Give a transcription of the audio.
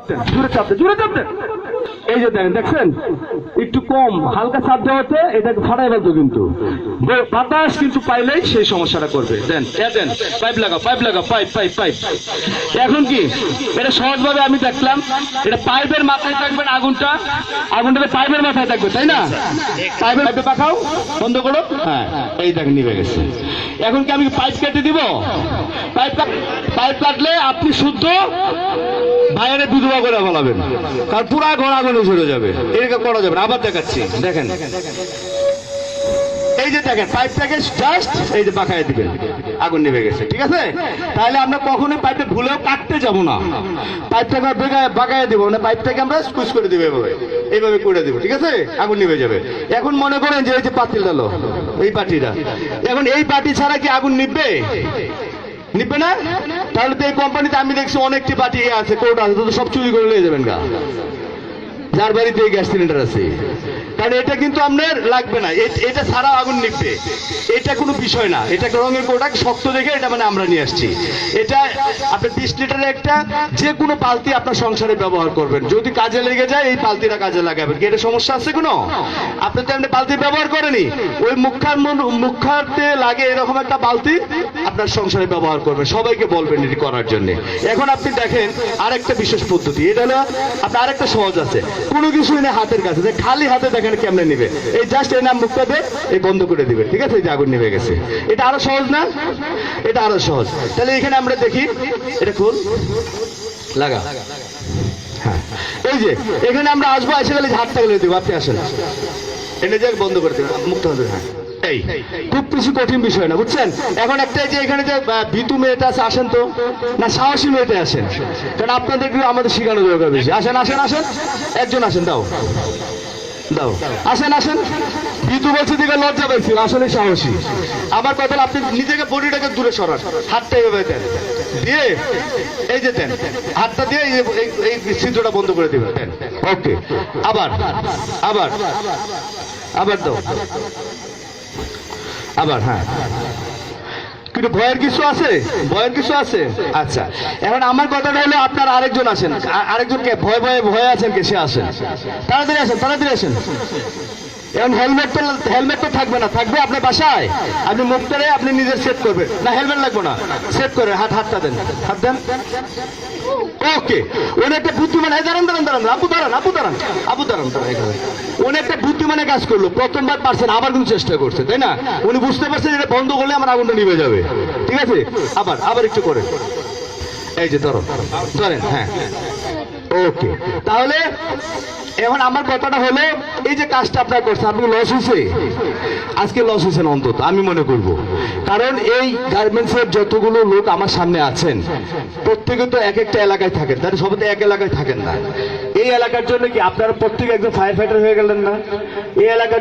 দেন, জোরে চাপ দেন, জোরে চাপ দেন। এই যে দেখেন, দেখছেন একটু কম হালকা চাপ দেওয়াতে এটাকে ফাটাই ফেলতো, কিন্তু বাতাস কিন্তু পাইলেই সেই সমস্যাটা করবে। দেন দেন, পাইপ লাগাও, পাইপ লাগাও, পাইপ পাইপ পাইপ। এখন কি এটা সহজভাবে আমি দেখলাম, এটা পাইপের মাথায় থাকবেন আগুনটা, আগুনটা পাইপের মাথায় থাকবে, তাই না? পাইপে পাকাও, বন্ধ করো। হ্যাঁ, এই দেখেন নিভে গেছে। এখন কি আমি পাইপ কেটে দিব? পাইপ কাটলে আপনি শুদ্ধ বাইরে বিধবা করে ফেলাবেন, কারণ পুরা ঘর আগুনে ঝরে যাবে। এরকম করা যাবে না। আবার দেখাচ্ছি, দেখেন এই যে দেখেন পাইপটাকে জাস্ট এই যে বাঁকায় দিবেন, আগুন নিভে গেছে। ঠিক আছে, তাহলে আমরা কখনোই পাইপটা ভুলেও কাটতে যাব না, পাইপটাকে বাঁকায় দিব না, পাইপটাকে আমরা স্কুইজ করে দিব, এভাবে এইভাবে করে দিব। ঠিক আছে, আগুন নিভে যাবে। এখন মনে করেন যে এই যে পাতিল ডালো, এই পাটিটা, এখন এই পাটি ছাড়া কি আগুন নিভবে? নিবে না। তাহলে তো এই কোম্পানিতে আমি দেখছি অনেকটি পার্টি আছে, কোর্ট আছে, তো সব চুরি করে নিয়ে যাবেন গা, যার বাড়িতে এই গ্যাস সিলিন্ডার আছে। কারণ এটা কিন্তু আপনার লাগবে না, এটা ছাড়া আগুন নিবে, এটা কোনো বিষয় না। এটা একটা রঙের প্রোডাক্ট, শক্ত দেখে এটা মানে আমরা নিয়ে আসছি। এটা আপনার 20 লিটারের একটা যে কোনো বালতি আপনার সংসারে ব্যবহার করবেন, যদি কাজে লেগে যায় এই বালতিটা কাজে লাগাবেন। কি এটা সমস্যা আছে কোনো? আপনি তো এমনি বালতি ব্যবহার করেনি, ওই মুখাতে লাগে এরকম একটা বালতি আপনার সংসারে ব্যবহার করবেন, সবাইকে বলবেন এটি করার জন্য। এখন আপনি দেখেন আরেকটা বিশেষ পদ্ধতি, এটা হলো আপনার আরেকটা সহজ আছে, কোনো কিছুই না হাতের কাছে, খালি হাতে দেখেন কেমনে নিবে। এই জাস্ট এই নাম মুখটা দিয়ে এই বন্ধ করে দিবে। ঠিক আছে, এই যে আগুন নিভে গেছে। এটা আরো সহজ না? এটা আরো সহজ। তাহলে এখানে আমরা দেখি, এটা খুল লাগা। হ্যাঁ, এই যে এখানে আমরা আসবো, এসে গেলে হাতটা গেলে দিব, আপনি আসেন, এটা যে বন্ধ করে দেবেন মুখটা। হ্যাঁ, এই খুব কিছু কঠিন বিষয় না, বুঝছেন? এখন একটা যে এখানে যে ভীতু মেয়েটা আছে, আসেন তো, না সাহসী মেয়েটা আসেন, কারণ আপনাদের আমাদের শিখানো দরকার বেশি। আসেন আসেন আসেন, একজন আসেন, দাও দাও, আসেন আসেন। ভীতু বলছে দিকে লজ্জা পাইছিল, আসলে সাহসী। আমার কথা, আপনি নিজেকে বডিটাকে দূরে সরান, হাতটা এভাবে দেন, দিয়ে এই যে দেন, হাতটা দিয়ে এই ছিদ্রটা বন্ধ করে দিবেন, দেন। ওকে, আবার আবার আবার দাও, আবার। হ্যাঁ, কিন্তু ভয়ের কিছু আছে? ভয়ের কিছু আছে? আচ্ছা, এখন আমার কথাটা হলো, আপনার আরেকজন আসেন, আরেকজন কে ভয় ভয়ে ভয়ে আছেন, কে সে আসেন, তাড়াতাড়ি আসেন, তাড়াতাড়ি আসেন। এখন হেলমেট তো থাকবে না, থাকবে আপনার বাসায়, আপনি মুখটারে আপনি নিজের সেট করবেন না, হেলমেট লাগবে না, সেট করে হাতটা দেন, হাত দেন। ওকে, উনি একটা বুদ্ধিমান, দাঁড়ান দাঁড়ান দাঁড়ান, আপু দাঁড়ান, আপু দাঁড়ান, আপু দাঁড়ান, উনি একটা বুদ্ধিমানে কাজ করলো, প্রথমবার পারছেন, আবার কিন্তু চেষ্টা করছে, তাই না? উনি বুঝতে পারছেন এটা বন্ধ করলে আমার আগুনটা নিভে যাবে। ঠিক আছে, আবার আবার একটু করে, এই যে ধরো, ধরেন। হ্যাঁ, ওকে। তাহলে এখন আমার কথাটা হলো, এই যে কাজটা আপনার করছেন, আপনি লস হয়েছে, আজকে লস হয়েছেন অন্তত আমি মনে করব। কারণ এই গার্মেন্টসের যতগুলো লোক আমার সামনে আছেন, প্রত্যেকে তো এক একটা এলাকায় থাকেন, তাহলে সবাই তো এক এলাকায় থাকেন না। এই এলাকার জন্য কি আপনারা প্রত্যেকে একজন ফায়ার ফাইটার হয়ে গেলেন না? এই এলাকার